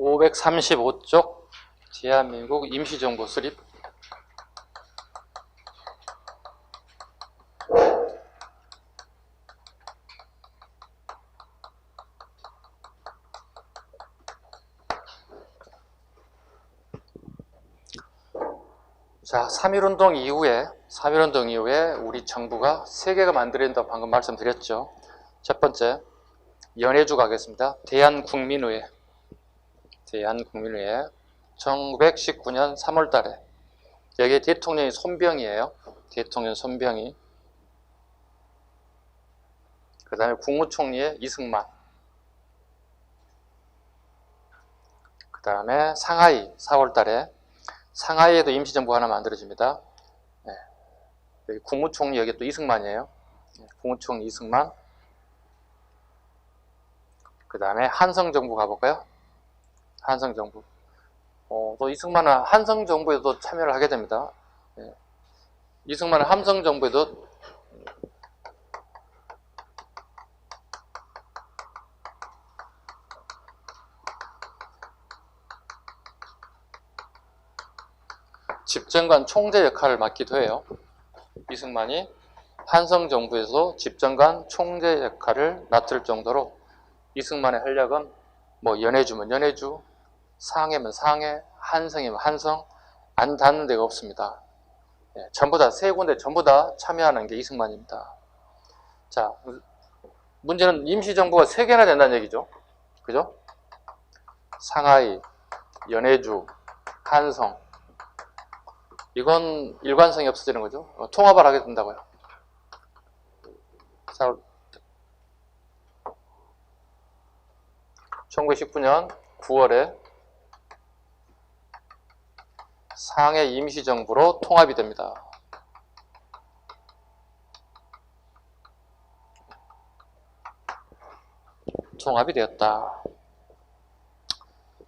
535쪽 대한민국 임시정부 수립. 자, 3.1운동 이후에 우리 정부가 3개가 만들어진다고 방금 말씀드렸죠. 첫 번째, 연해주 가겠습니다. 대한국민의회. 1919년 3월 달에. 여기 대통령이 손병이에요. 대통령 손병이. 그 다음에 국무총리의 이승만. 그 다음에 상하이 4월 달에. 상하이에도 임시정부 하나 만들어집니다. 네. 여기 국무총리 여기 또 이승만이에요. 네. 국무총리 이승만. 그 다음에 한성정부 가볼까요? 한성정부. 또 이승만은 한성정부에도 참여를 하게 됩니다. 네. 이승만은 한성정부에도 집정관 총재 역할을 맡기도 해요. 이승만이 한성정부에서 집정관 총재 역할을 맡을 정도로 이승만의 활약은 뭐 연해주면 연해주, 상해면 상해, 한성이면 한성, 안 닿는 데가 없습니다. 예, 전부 다 세 군데 전부 다 참여하는 게 이승만입니다. 자, 문제는 임시정부가 3개나 된다는 얘기죠. 그죠? 상하이, 연해주, 한성. 이건 일관성이 없어지는 거죠. 통합을 하게 된다고요. 자, 1919년 9월에 상해 임시정부로 통합이 됩니다. 통합이 되었다.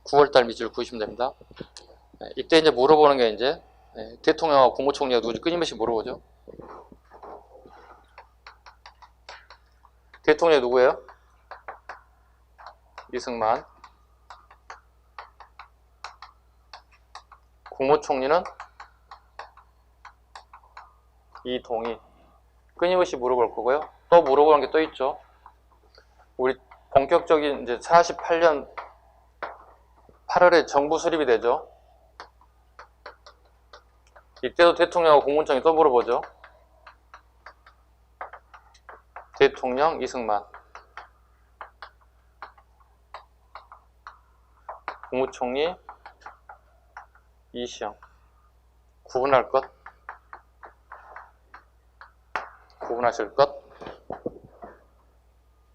9월달 밑줄 그으시면 됩니다. 이때 이제 물어보는 게 이제 대통령하고 국무총리가 누구지 끊임없이 물어보죠. 대통령이 누구예요? 이승만. 국무총리는 이동희. 끊임없이 물어볼 거고요. 또 물어보는 게 또 있죠. 우리 본격적인 이제 48년 8월에 정부 수립이 되죠. 이때도 대통령하고 국무총리 또 물어보죠. 대통령 이승만. 국무총리 이시영. 구분할 것. 구분하실 것.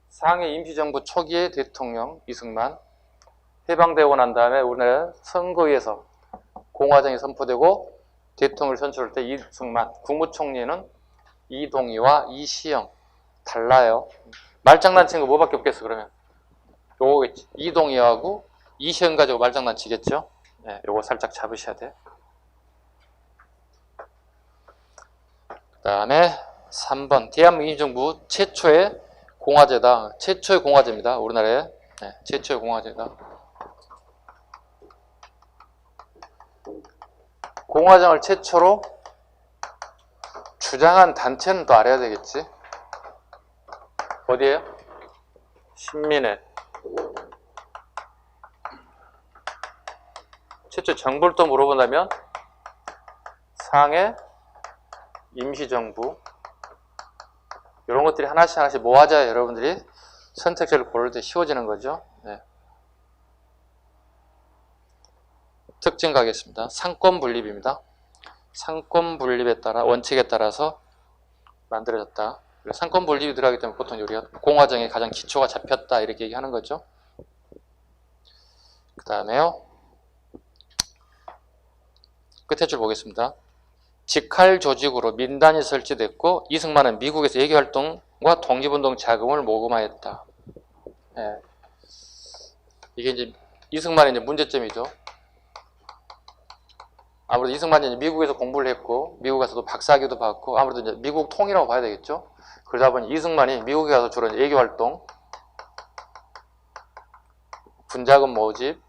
상해 임시정부 초기의 대통령 이승만. 해방되고 난 다음에 우리나라 선거에서 공화정이 선포되고 대통령을 선출할 때 이승만. 국무총리는 이동희와 이시영. 달라요. 말장난치는 거 뭐밖에 없겠어 그러면. 요거겠지. 이동희하고 이시영 가지고 말장난치겠죠. 네, 요거 살짝 잡으셔야 돼. 그 다음에 3번 대한민국 임시정부 최초의 공화제다. 최초의 공화제입니다. 우리나라에. 네, 최초의 공화제다. 공화정을 최초로 주장한 단체는 또 알아야 되겠지. 어디에요? 신민회. 최초 정부를 또 물어본다면 상해 임시정부. 이런 것들이 하나씩 모아져야 여러분들이 선택지를 고를 때 쉬워지는 거죠. 네. 특징 가겠습니다. 상권 분립입니다. 상권 분립에 따라 원칙에 따라서 만들어졌다. 상권 분립이 들어가기 때문에 보통 우리가 공화정의 가장 기초가 잡혔다 이렇게 얘기하는 거죠. 그 다음에요. 끝에 줄 보겠습니다. 직할 조직으로 민단이 설치됐고 이승만은 미국에서 예교활동과 독립운동 자금을 모금하였다. 네. 이게 이제 이승만의 이제 문제점이죠. 아무래도 이승만이 이제 미국에서 공부를 했고 미국 가서도 박사학위도 받고 아무래도 이제 미국 통이라고 봐야 되겠죠. 그러다 보니 이승만이 미국에 가서 주로 예교활동, 군자금 모집,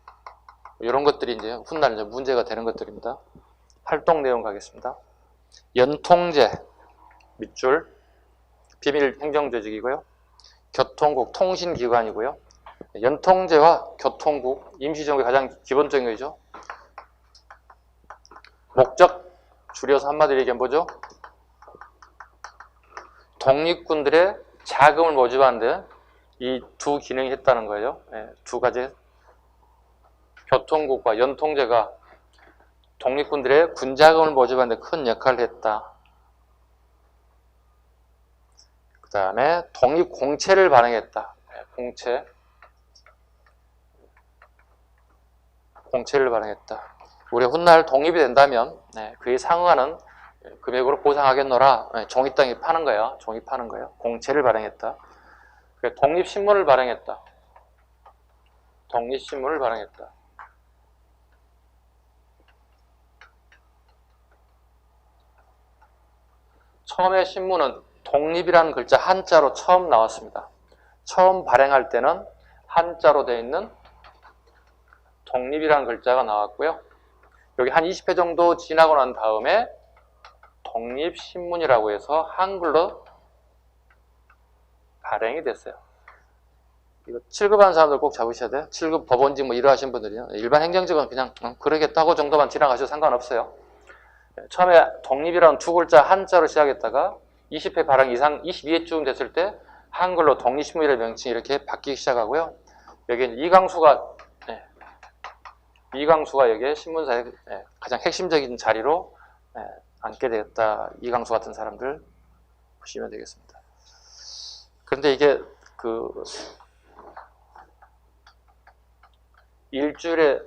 이런 것들이 이제 훗날 이제 문제가 되는 것들입니다. 활동 내용 가겠습니다. 연통제, 밑줄, 비밀 행정조직이고요. 교통국, 통신기관이고요. 연통제와 교통국, 임시정부의 가장 기본적인 거죠. 목적, 줄여서 한마디로 얘기하면 뭐죠? 독립군들의 자금을 모집하는데 이 두 기능이 했다는 거예요. 두 가지. 교통국과 연통제가 독립군들의 군자금을 모집하는 데 큰 역할을 했다. 그 다음에 독립공채를 발행했다. 공채를 발행했다. 우리가 훗날 독립이 된다면 그에 상응하는 금액으로 보상하겠노라. 종이 파는 거예요. 종이 파는 거예요. 공채를 발행했다. 독립신문을 발행했다. 독립신문을 발행했다. 처음에 신문은 독립이라는 글자 한자로 처음 나왔습니다. 처음 발행할 때는 한자로 되어 있는 독립이라는 글자가 나왔고요. 여기 한 20회 정도 지나고 난 다음에 독립신문이라고 해서 한글로 발행이 됐어요. 이거 7급하는 사람들 꼭 잡으셔야 돼요. 7급 법원직 뭐 이러하신 분들이요. 일반 행정직은 그냥 그러겠다고 정도만 지나가셔도 상관없어요. 처음에 독립이라는 두 글자 한자로 시작했다가 20회 발행 이상 22회쯤 됐을 때 한글로 독립신문이라는 명칭이 이렇게 바뀌기 시작하고요. 여기 이강수가 여기에 신문사의 가장 핵심적인 자리로 앉게 되었다. 이강수 같은 사람들 보시면 되겠습니다. 그런데 이게 일주일에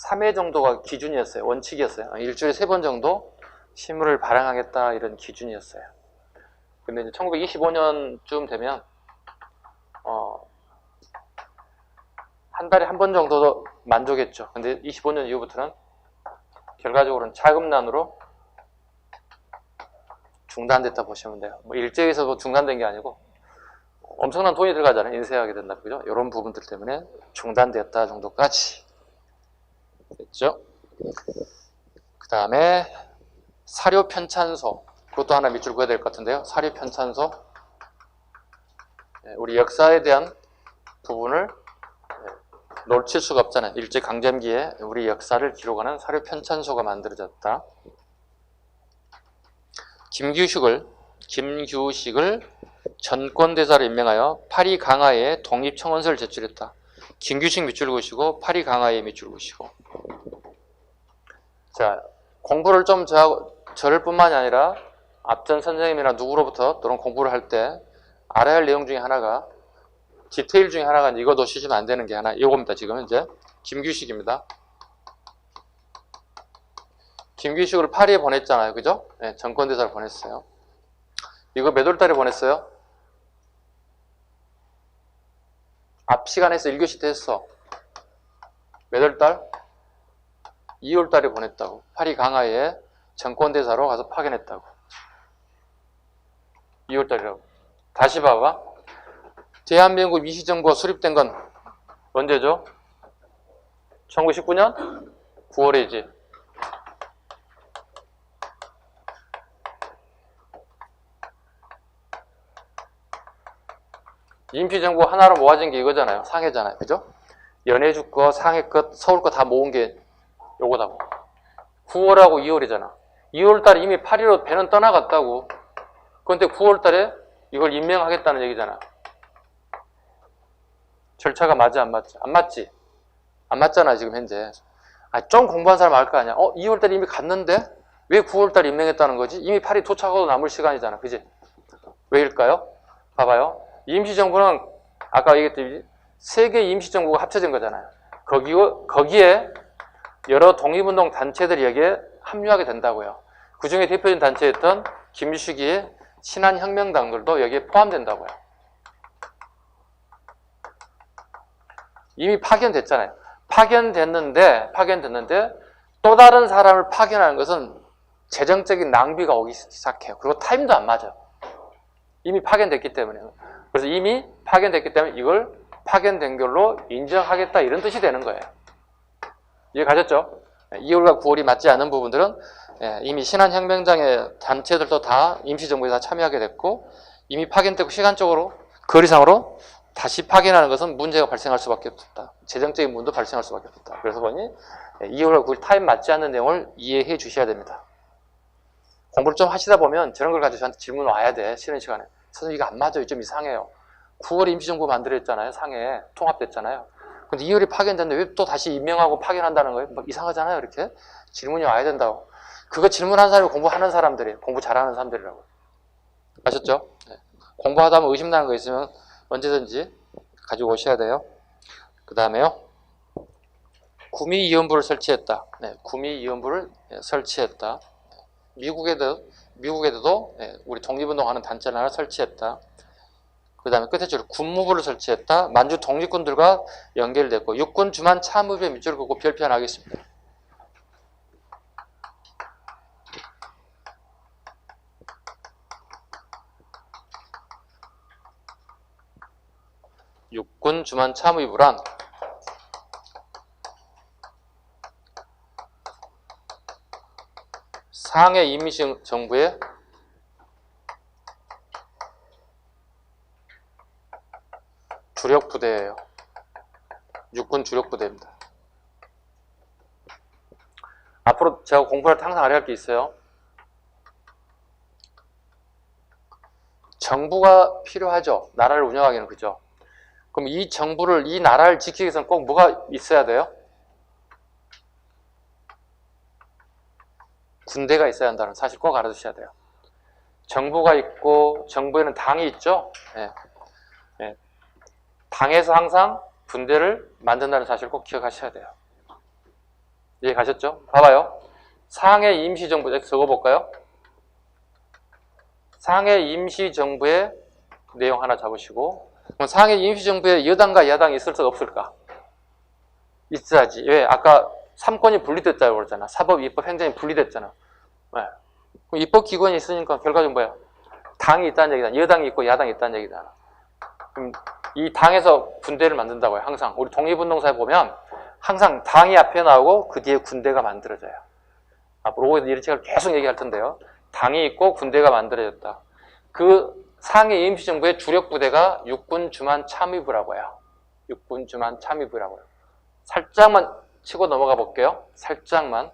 3회 정도가 기준이었어요. 원칙이었어요. 일주일에 3번 정도 신문을 발행하겠다 이런 기준이었어요. 근데 이제 1925년쯤 되면 한 달에 한 번 정도 만족했죠. 근데 25년 이후부터는 결과적으로는 자금난으로 중단됐다 보시면 돼요. 뭐 일제에서 뭐 중단된 게 아니고 엄청난 돈이 들어가잖아요. 인쇄하게 된다. 그죠? 이런 부분들 때문에 중단됐다 정도까지 됐죠. 그 다음에 사료 편찬소. 그것도 하나 밑줄 그어야 될 것 같은데요. 사료 편찬소. 우리 역사에 대한 부분을 놓칠 수가 없잖아요. 일제강점기에 우리 역사를 기록하는 사료 편찬소가 만들어졌다. 김규식을 전권대사로 임명하여 파리 강화에 독립청원서를 제출했다. 김규식 밑줄 그으시고 파리 강화에 밑줄 그으시고. 자, 공부를 좀 저를 뿐만이 아니라 앞전 선생님이나 누구로부터 또는 공부를 할 때 알아야 할 내용 중에 하나가 디테일 중에 하나가 이거 놓치시면 안 되는 게 하나 이겁니다. 지금 이제 김규식입니다. 김규식을 파리에 보냈잖아요. 그죠? 네, 전권대사를 보냈어요. 이거 몇 월 달에 보냈어요? 앞 시간에서 1교시 때 했어. 몇 월 달? 2월 달에 보냈다고. 파리 강화에 전권대사로 가서 파견했다고. 2월 달이라고. 다시 봐봐. 대한민국 임시정부가 수립된 건 언제죠? 1919년 9월이지. 임시정부 하나로 모아진 게 이거잖아요. 상해잖아요. 그죠? 연해주 거, 상해 것, 서울 거 다 모은 게 요거다고. 9월하고 2월이잖아. 2월 달에 이미 파리로 배는 떠나갔다고. 그런데 9월 달에 이걸 임명하겠다는 얘기잖아. 절차가 맞지 안 맞지? 안 맞지? 안 맞잖아 지금 현재. 좀 공부한 사람 알 거 아니야. 2월 달에 이미 갔는데 왜 9월 달에 임명했다는 거지? 이미 파리 도착하고 남을 시간이잖아. 그지? 왜일까요? 봐봐요. 임시정부는 아까 얘기했듯이 세계 임시정부가 합쳐진 거잖아요. 거기에 여러 독립운동 단체들이 여기에 합류하게 된다고요. 그 중에 대표적인 단체였던 김유식이의 신한혁명당들도 여기에 포함된다고요. 이미 파견됐잖아요. 파견됐는데 또 다른 사람을 파견하는 것은 재정적인 낭비가 오기 시작해요. 그리고 타임도 안 맞아요. 이미 파견됐기 때문에. 그래서 이미 파견됐기 때문에 이걸 파견된 걸로 인정하겠다 이런 뜻이 되는 거예요. 이해 가셨죠? 2월과 9월이 맞지 않는 부분들은 이미 신한혁명장의 단체들도 다 임시정부에 다 참여하게 됐고 이미 파견되고 시간적으로 거리상으로 다시 파견하는 것은 문제가 발생할 수밖에 없다. 재정적인 문제도 발생할 수밖에 없다. 그래서 보니 2월과 9월 타임 맞지 않는 내용을 이해해 주셔야 됩니다. 공부를 좀 하시다 보면 저런 걸 가지고 저한테 질문 와야 돼. 쉬는 시간에. 선생님 이거 안 맞아요. 좀 이상해요. 9월에 임시정부 만들었잖아요. 상해 통합됐잖아요. 근데 2월에 파견됐는데 왜 또 다시 임명하고 파견한다는 거예요? 막 이상하잖아요. 이렇게 질문이 와야 된다고. 그거 질문한 사람이 공부하는 사람들이에요. 공부 잘하는 사람들이라고. 아셨죠? 네. 공부하다 보면 의심나는 거 있으면 언제든지 가지고 오셔야 돼요. 그 다음에요. 구미이원부를 설치했다. 네, 구미이원부를 설치했다. 미국에도 우리 독립운동하는 단체를 하나 설치했다. 그 다음에 끝에 줄 군무부를 설치했다. 만주 독립군들과 연결됐고 육군 주만 참의부의 밑줄을 긋고 별표하겠습니다. 육군 주만 참의부란 상해 임시정부의 주력부대예요. 육군 주력부대입니다. 앞으로 제가 공부할 때 항상 알아야 할 게 있어요. 정부가 필요하죠. 나라를 운영하기는. 그죠? 그럼 이 정부를, 이 나라를 지키기 위해서는 꼭 뭐가 있어야 돼요? 군대가 있어야 한다는 사실 꼭 알아두셔야 돼요. 정부가 있고 정부에는 당이 있죠. 당에서 항상 군대를 만든다는 사실을 꼭 기억하셔야 돼요. 이해 가셨죠? 봐봐요. 상해 임시정부, 이렇게 적어볼까요? 상해 임시정부의 내용 하나 잡으시고, 그럼 상해 임시정부에 여당과 야당이 있을까 없을까? 있어야지. 왜? 아까 3권이 분리됐다고 그랬잖아. 사법, 입법, 행정이 분리됐잖아. 네. 그럼 입법기관이 있으니까 결과적으로 뭐야? 당이 있다는 얘기다. 여당이 있고 야당이 있다는 얘기다. 그럼 이 당에서 군대를 만든다고요. 항상 우리 독립운동사에 보면 항상 당이 앞에 나오고 그 뒤에 군대가 만들어져요. 앞으로 이런 책을 계속 얘기할 텐데요. 당이 있고 군대가 만들어졌다. 그 상해 임시정부의 주력 부대가 육군 주만 참의부라고 해요. 육군 주만 참의부라고 해요. 살짝만 치고 넘어가 볼게요. 살짝만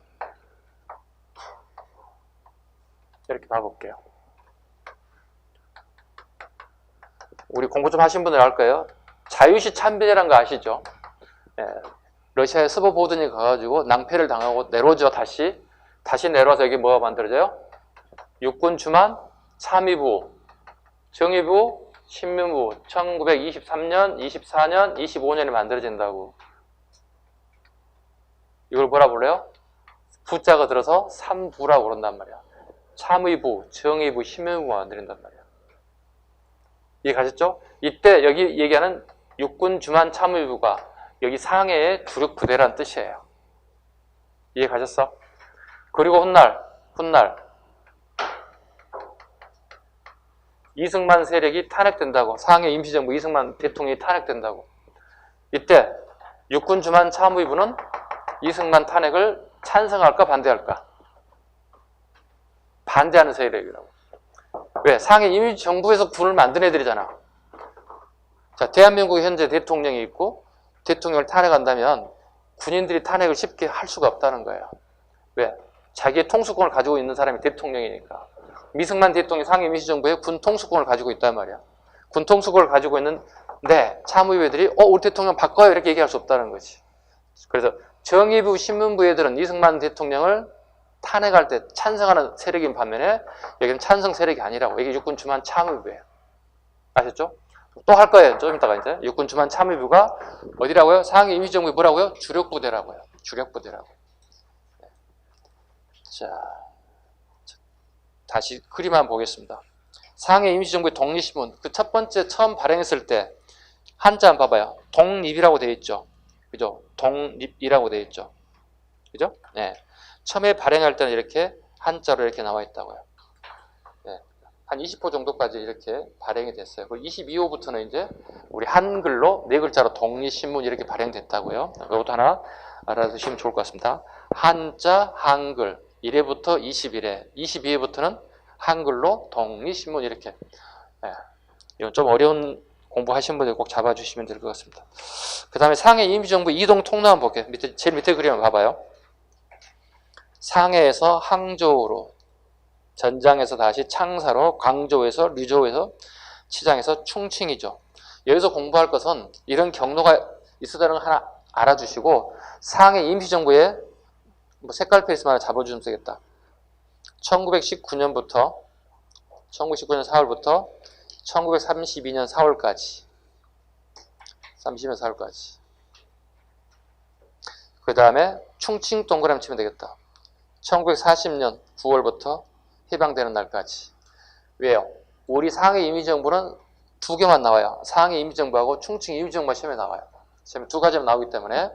이렇게 봐볼게요. 우리 공부 좀 하신 분들 알 거예요. 자유시 참배라는 거 아시죠? 러시아에 스보보든이 가가지고 낭패를 당하고 내려오죠. 다시 내려와서 여기 뭐가 만들어져요? 육군 주만 참의부, 정의부, 신문부 1923년, 24년, 25년에 만들어진다고. 이걸 뭐라 불러요? 부자가 들어서 3부라고 그런단 말이야. 참의부, 정의부, 신문부가 만들어진단 말이야. 이해 가셨죠? 이때 여기 얘기하는 육군 주만 참의부가 여기 상해의 주력 부대라는 뜻이에요. 이해 가셨어? 그리고 훗날 이승만 세력이 탄핵된다고. 상해 임시정부 이승만 대통령이 탄핵된다고. 이때 육군 주만 참의부는 이승만 탄핵을 찬성할까 반대할까? 반대하는 세력이라고. 왜? 상해 임시정부에서 군을 만든 애들이잖아. 자, 대한민국의 현재 대통령이 있고 대통령을 탄핵한다면 군인들이 탄핵을 쉽게 할 수가 없다는 거예요. 왜? 자기의 통수권을 가지고 있는 사람이 대통령이니까. 이승만 대통령이 상해 임시정부에 군 통수권을 가지고 있단 말이야. 군 통수권을 가지고 있는데 참의회들이 우리 대통령 바꿔요 이렇게 얘기할 수 없다는 거지. 그래서 정의부, 신문부 애들은 이승만 대통령을 탄핵할 때 찬성하는 세력인 반면에 여기는 찬성 세력이 아니라고. 이게 육군 주만 참의부예요. 아셨죠? 또 할 거예요. 좀 이따가 이제 육군 주만 참의부가 어디라고요? 상해 임시정부의 뭐라고요? 주력부대라고요. 주력부대라고. 자, 다시 그림 한번 보겠습니다. 상해 임시정부의 독립신문 그 첫 번째 처음 발행했을 때 한자 한번 봐봐요. 독립이라고 되어 있죠. 그죠? 독립이라고 되어 있죠. 그죠? 네. 처음에 발행할 때는 이렇게 한자로 이렇게 나와 있다고요. 네. 한 20호 정도까지 이렇게 발행이 됐어요. 그리고 22호부터는 이제 우리 한글로 네 글자로 독립신문 이렇게 발행됐다고요. 이것도 하나 알아두시면 좋을 것 같습니다. 한자, 한글 1회부터 21회, 22회부터는 한글로 독립신문 이렇게. 예, 이건 좀 어려운 공부하신 분들 꼭 잡아주시면 될 것 같습니다. 그 다음에 상해 임시정부 이동 통로 한번 볼게요. 제일 밑에 그림 한번 봐봐요. 상해에서 항저우로, 전장에서 다시 창사로, 광저우에서 류저우에서, 치장에서 충칭이죠. 여기서 공부할 것은 이런 경로가 있었다는 걸 하나 알아주시고, 상해 임시정부에 뭐 색깔 페이스만 하나 잡아주시면 되겠다. 1919년 4월부터 1932년 4월까지. 32년 4월까지. 그 다음에 충칭 동그라미 치면 되겠다. 1940년 9월부터 해방되는 날까지. 왜요? 우리 상해 임시정부는 두 개만 나와요. 상해 임시정부하고 충칭 임시정부가 시험에 나와요. 시험에 두 가지만 나오기 때문에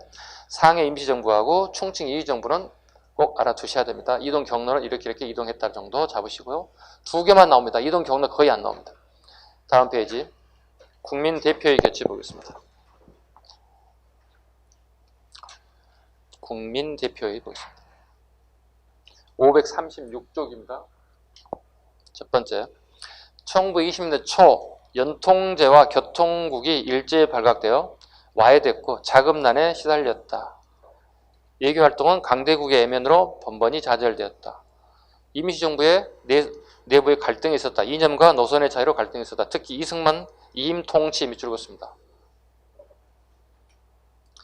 상해 임시정부하고 충칭 임시정부는 꼭 알아두셔야 됩니다. 이동 경로는 이렇게 이동했다 정도 잡으시고요. 두 개만 나옵니다. 이동 경로 거의 안 나옵니다. 다음 페이지. 국민 대표의 개최 보겠습니다. 국민 대표의 보겠습니다. 536쪽입니다. 첫 번째, 1920년대 초 연통제와 교통국이 일제에 발각되어 와해됐고 자금난에 시달렸다. 외교활동은 강대국의 애면으로 번번이 좌절되었다. 임시정부의 내부에 갈등이 있었다. 이념과 노선의 차이로 갈등이 있었다. 특히 이승만, 이임통치 밑줄 긋습니다.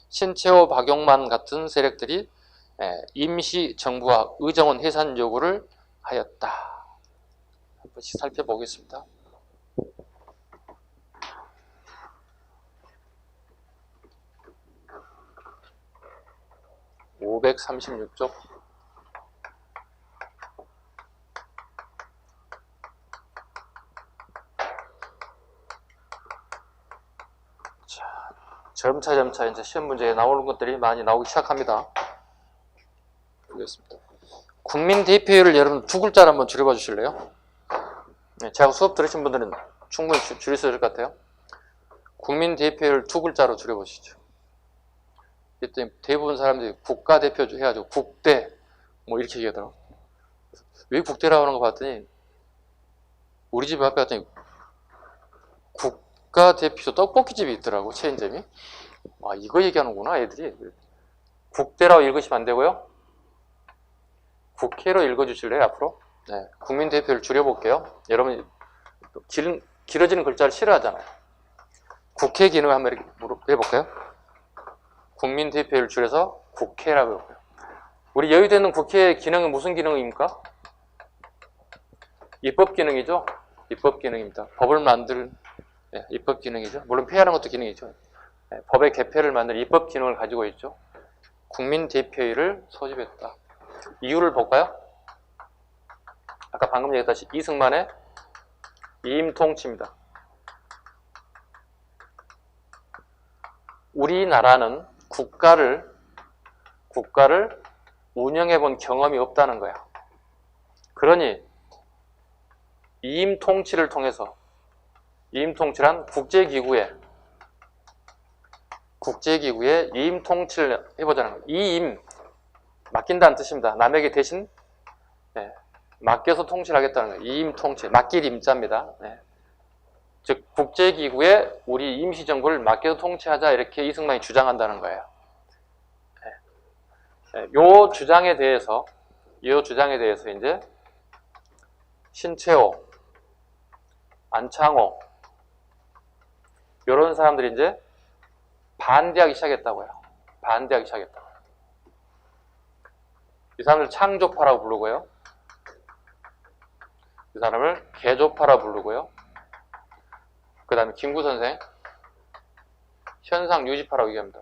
신채호, 박용만 같은 세력들이 임시정부와 의정원 해산 요구를 하였다. 한 번씩 살펴보겠습니다. (536쪽) 점차 이제 시험 문제에 나오는 것들이 많이 나오기 시작합니다. 보겠습니다. 국민 대표를 여러분 두 글자로 한번 줄여봐 주실래요? 네, 제가 수업 들으신 분들은 충분히 줄일 수 있을 것 같아요. 국민 대표를 두 글자로 줄여보시죠. 그랬더니 대부분 사람들이 국가대표 해가지고 국대 뭐 이렇게 얘기하더라고. 왜 국대라고 하는 거 봤더니 우리 집 앞에 갔더니 국가대표 떡볶이집이 있더라고. 체인점이. 아, 이거 얘기하는구나 애들이. 국대라고 읽으시면 안 되고요. 국회로 읽어주실래요 앞으로? 네, 국민 대표를 줄여볼게요. 여러분 길어지는 글자를 싫어하잖아요. 국회 기능을 한번 이렇게 해볼까요? 국민 대표를 줄여서 국회라고 해볼까요? 우리 여의도에 있는 국회의 기능은 무슨 기능입니까? 입법 기능이죠. 입법 기능입니다. 법을 만드는 입법 기능이죠. 물론 폐하는 것도 기능이죠. 법의 개폐를 만드는 입법 기능을 가지고 있죠. 국민 대표회를 소집했다. 이유를 볼까요? 아까 방금 얘기했다시피 이승만의 이임통치입니다. 우리나라는 국가를 운영해 본 경험이 없다는 거야. 그러니 이임통치를 통해서, 이임통치란 국제기구에 이임통치를 해보자는 거예요. 이임, 맡긴다는 뜻입니다. 남에게 대신 맡겨서 통치를 하겠다는 거예요. 이임통치, 맡길 임자입니다. 즉 국제기구에 우리 임시정부를 맡겨서 통치하자 이렇게 이승만이 주장한다는 거예요. 요 주장에 대해서 이제 신채호, 안창호 이런 사람들이 이제 반대하기 시작했다고요. 이 사람들 창조파라고 부르고요. 이 사람을 개조파라고 부르고요. 그 다음에 김구 선생 현상유지파라고 얘기합니다.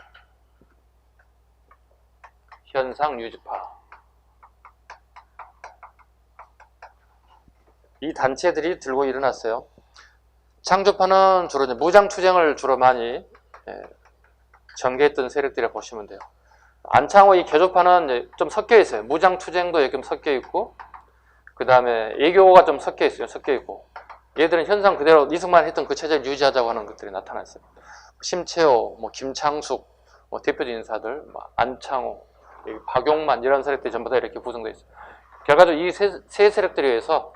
현상유지파. 이 단체들이 들고 일어났어요. 창조파는 주로 이제 무장투쟁을 주로 많이 전개했던 세력들이라 보시면 돼요. 안창호 이 개조파는 이제 좀 섞여 있어요. 무장투쟁도 좀 섞여 있고, 그 다음에 애교가 좀 섞여 있고, 얘들은 현상 그대로 이승만 했던 그 체제를 유지하자고 하는 것들이 나타났어요. 심채호, 김창숙, 뭐 대표적인 인사들, 뭐 안창호, 박용만 이런 세력들이 전부 다 이렇게 구성되어 있어요. 결과적으로 이 세 세력들에 의해서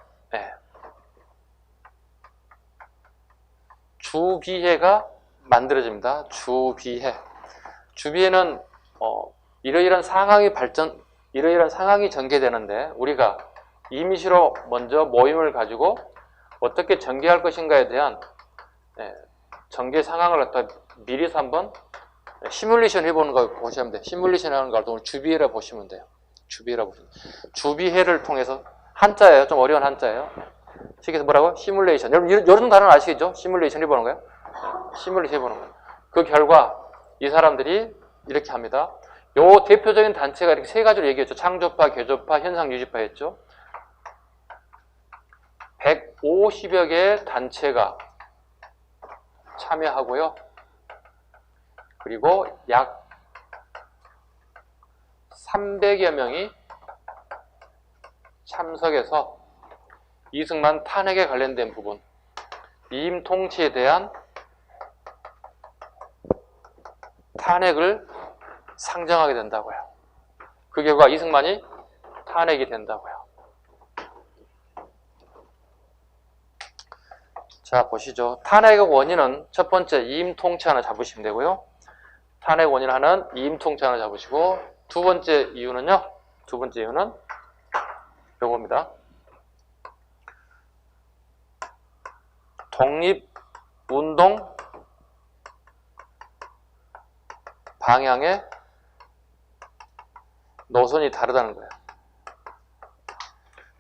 주비회가 만들어집니다. 주비회. 주비회는 이러이러한 상황이 전개되는데 우리가 임시로 먼저 모임을 가지고 어떻게 전개할 것인가에 대한 전개 상황을 갖다 미리서 한번 시뮬레이션 해보는 거 보시면 돼요. 시뮬레이션 하는 걸 주비회라 보시면 돼요. 주비회라 보시면 돼요. 주비회를 통해서 한자예요. 좀 어려운 한자예요. 그래서 뭐라고? 시뮬레이션. 여러분 이런 단어 아시겠죠? 시뮬레이션 해보는 거예요. 시뮬레이션 해보는 거예요. 그 결과 이 사람들이 이렇게 합니다. 요 대표적인 단체가 이렇게 세 가지로 얘기했죠. 창조파, 개조파, 현상유지파 했죠. 150여 개의 단체가 참여하고요. 그리고 약 300여 명이 참석해서 이승만 탄핵에 관련된 부분, 이임 통치에 대한 탄핵을 상정하게 된다고요. 그 결과 이승만이 탄핵이 된다고요. 자, 보시죠. 탄핵의 원인은 첫 번째 이임 통치 하나 잡으시면 되고요. 탄핵 원인 하나는 이임 통치 하나 잡으시고 두 번째 이유는요. 두 번째 이유는 요겁니다. 독립운동 방향의 노선이 다르다는 거예요.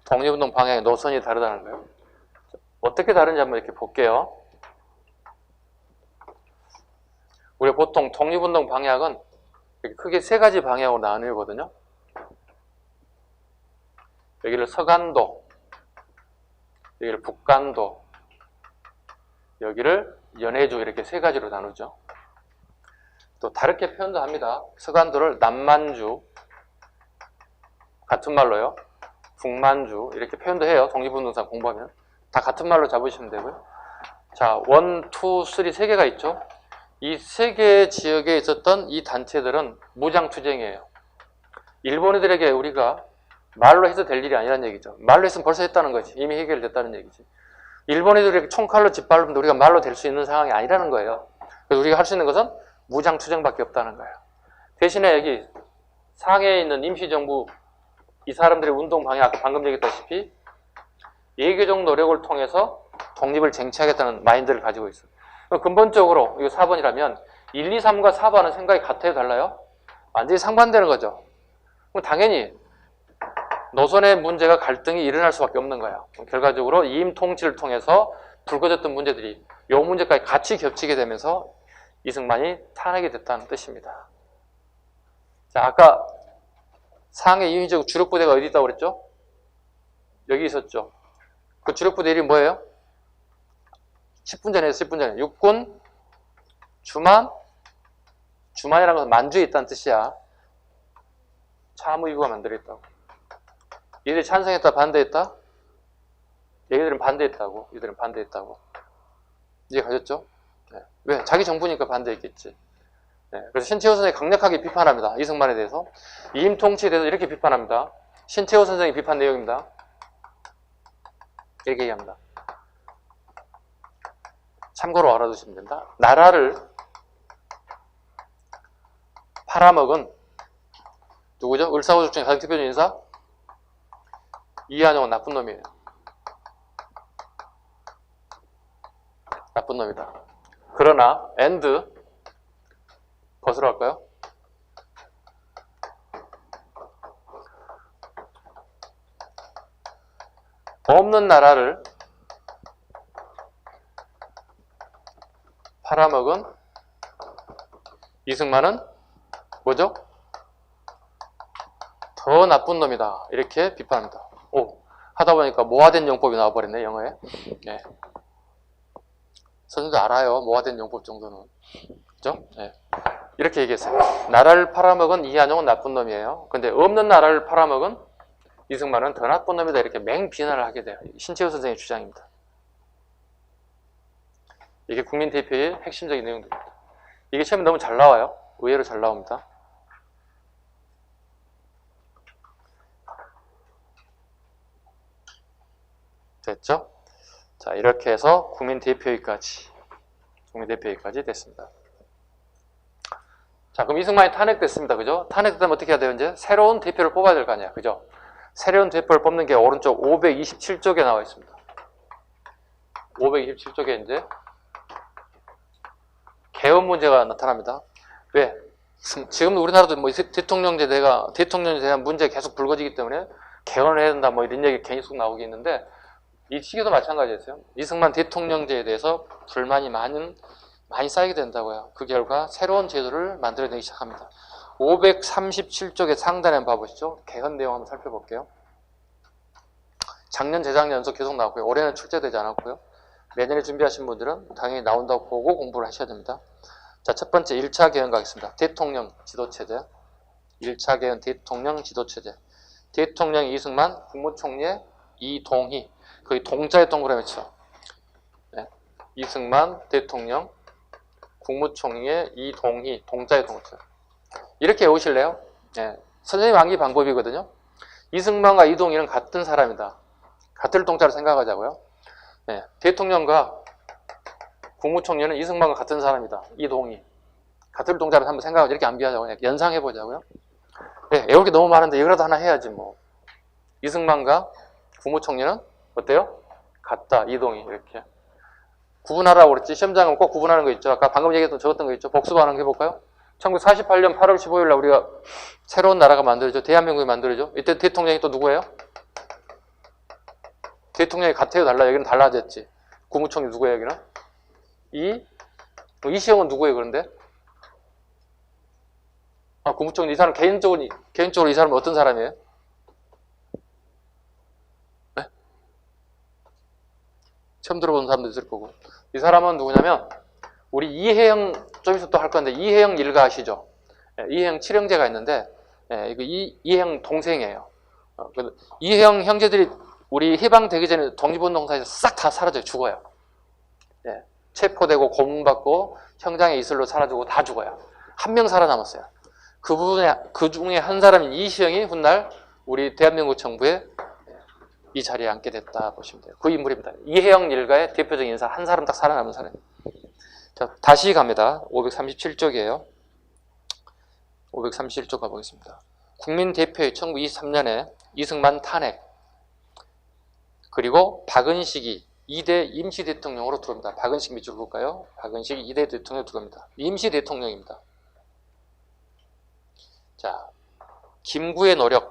독립운동 방향의 노선이 다르다는 거예요. 어떻게 다른지 한번 이렇게 볼게요. 우리가 보통 독립운동 방향은 이렇게 크게 세 가지 방향으로 나누거든요. 여기를 서간도, 여기를 북간도, 여기를 연해주 이렇게 세 가지로 나누죠. 또 다르게 표현도 합니다. 서간도를 남만주, 같은 말로요. 북만주 이렇게 표현도 해요. 독립운동사 공부하면. 다 같은 말로 잡으시면 되고요. 자, 1, 2, 3 세 개가 있죠. 이 세 개의 지역에 있었던 이 단체들은 무장투쟁이에요. 일본인들에게 우리가 말로 해서 될 일이 아니라는 얘기죠. 말로 했으면 벌써 했다는 거지. 이미 해결됐다는 얘기지. 일본인들에게 총칼로 짓밟으면 우리가 말로 될 수 있는 상황이 아니라는 거예요. 그래서 우리가 할 수 있는 것은 무장투쟁밖에 없다는 거예요. 대신에 여기 상해에 있는 임시정부 이 사람들의 운동 방향 아까 방금 얘기했다시피 예교적 노력을 통해서 독립을 쟁취하겠다는 마인드를 가지고 있어요. 근본적으로 이거 4번이라면 1, 2, 3과 4번은 생각이 같아요? 달라요? 완전히 상반되는 거죠. 그럼 당연히 노선의 문제가 갈등이 일어날 수밖에 없는 거예요. 결과적으로 이임 통치를 통해서 불거졌던 문제들이 이 문제까지 같이 겹치게 되면서 이승만이 탄핵이 됐다는 뜻입니다. 자, 아까 상해 이윤희적 주력부대가 어디 있다고 그랬죠? 여기 있었죠. 그 주력부대 이름이 뭐예요? 10분 전에 10분 전에 육군 주만이라는 것은 만주에 있다는 뜻이야. 참의부가 만들어있다고. 얘들이 찬성했다 반대했다? 얘들은 반대했다고. 얘들은 반대했다고. 이해 가셨죠? 네. 왜? 자기 정부니까 반대했겠지. 네. 그래서 신채호 선생이 강력하게 비판합니다. 이승만에 대해서. 이임 통치에 대해서 이렇게 비판합니다. 신채호 선생이 비판 내용입니다. 이렇게 얘기합니다. 참고로 알아두시면 된다. 나라를 팔아먹은 누구죠? 을사오족 중에 가장 대표적인 인사? 이한용은 나쁜 놈이에요. 나쁜 놈이다. 그러나 and 벗으러 갈까요? 없는 나라를 팔아먹은 이승만은 뭐죠? 더 나쁜 놈이다. 이렇게 비판합니다. 오, 하다 보니까 모화된 용법이 나와버렸네, 영어에. 네. 선생님도 알아요. 모화된 용법 정도는. 그죠? 네. 이렇게 얘기했어요. 나라를 팔아먹은 이한용은 나쁜 놈이에요. 근데 없는 나라를 팔아먹은 이승만은 더 나쁜 놈이다. 이렇게 맹비난을 하게 돼요. 신채호 선생의 주장입니다. 이게 국민대표의 핵심적인 내용들입니다. 이게 처음에 너무 잘 나와요. 의외로 잘 나옵니다. 됐죠? 자, 이렇게 해서 국민대표회의까지 됐습니다. 자, 그럼 이승만이 탄핵됐습니다. 그죠? 탄핵되면 어떻게 해야 돼요? 이제 새로운 대표를 뽑아야 될 거 아니야. 그죠? 새로운 대표를 뽑는 게 오른쪽 527쪽에 나와 있습니다. 527쪽에 이제 개헌 문제가 나타납니다. 왜? 지금 우리나라도 뭐 대통령제에 대한 문제 계속 불거지기 때문에 개헌을 해야 된다 뭐 이런 얘기 계속 나오고 있는데 이 시기도 마찬가지였어요. 이승만 대통령제에 대해서 불만이 많이 쌓이게 된다고요. 그 결과 새로운 제도를 만들어내기 시작합니다. 537쪽의 상단에 한번 봐보시죠. 개헌 내용 한번 살펴볼게요. 작년, 재작년 연속 계속 나왔고요. 올해는 출제되지 않았고요. 내년에 준비하신 분들은 당연히 나온다고 보고 공부를 하셔야 됩니다. 자, 첫 번째 1차 개헌 가겠습니다. 대통령 지도체제. 1차 개헌 대통령 지도체제. 대통령 이승만, 국무총리 이동희. 거의 동자의 동그라미 쳐. 네. 이승만 대통령, 국무총리의 이동희, 동자의 동자. 이렇게 외우실래요? 네. 선생님 암기 방법이거든요. 이승만과 이동희는 같은 사람이다. 같을 동자로 생각하자고요. 네. 대통령과 국무총리는 이승만과 같은 사람이다. 이동희. 같을 동자로 한번 생각하고 이렇게 암기하자고요. 연상해보자고요. 네. 외울 게 너무 많은데 이거라도 하나 해야지 뭐. 이승만과 국무총리는 어때요? 같다. 이동희. 이렇게. 구분하라고 그랬지. 시험장은 꼭 구분하는 거 있죠. 아까 방금 얘기했던 적었던 거 있죠. 복수반응 해볼까요? 1948년 8월 15일 날 우리가 새로운 나라가 만들어져. 대한민국이 만들어져. 이때 대통령이 또 누구예요? 대통령이 같아요? 달라요? 여기는 달라졌지. 국무총리 누구예요? 여기는? 이시영은 누구예요? 그런데? 국무총리 이 사람 개인적으로 이 사람은 어떤 사람이에요? 네? 처음 들어본 사람도 있을 거고. 이 사람은 누구냐면 우리 이혜영 좀 있어 또 할 건데 이혜영 일가 아시죠? 이혜영 칠형제가 있는데 이거 이혜영 동생이에요. 이혜영 형제들이 우리 해방되기 전에 독립운동사에서 싹 다 사라져요. 죽어요. 체포되고 고문받고 형장의 이슬로 사라지고 다 죽어요. 한 명 살아남았어요. 그 중에 한 사람인 이시영이 훗날 우리 대한민국 정부에 이 자리에 앉게 됐다 보시면 돼요. 그 인물입니다. 이혜영 일가의 대표적인 인사 한 사람 딱 살아남은 사람. 자, 다시 갑니다. 537쪽이에요. 537쪽 가보겠습니다. 국민대표회 1923년에 이승만 탄핵 그리고 박은식이 2대 임시대통령으로 들어옵니다. 박은식 밑줄 볼까요? 박은식이 2대 대통령으로 들어옵니다. 임시대통령입니다. 자, 김구의 노력에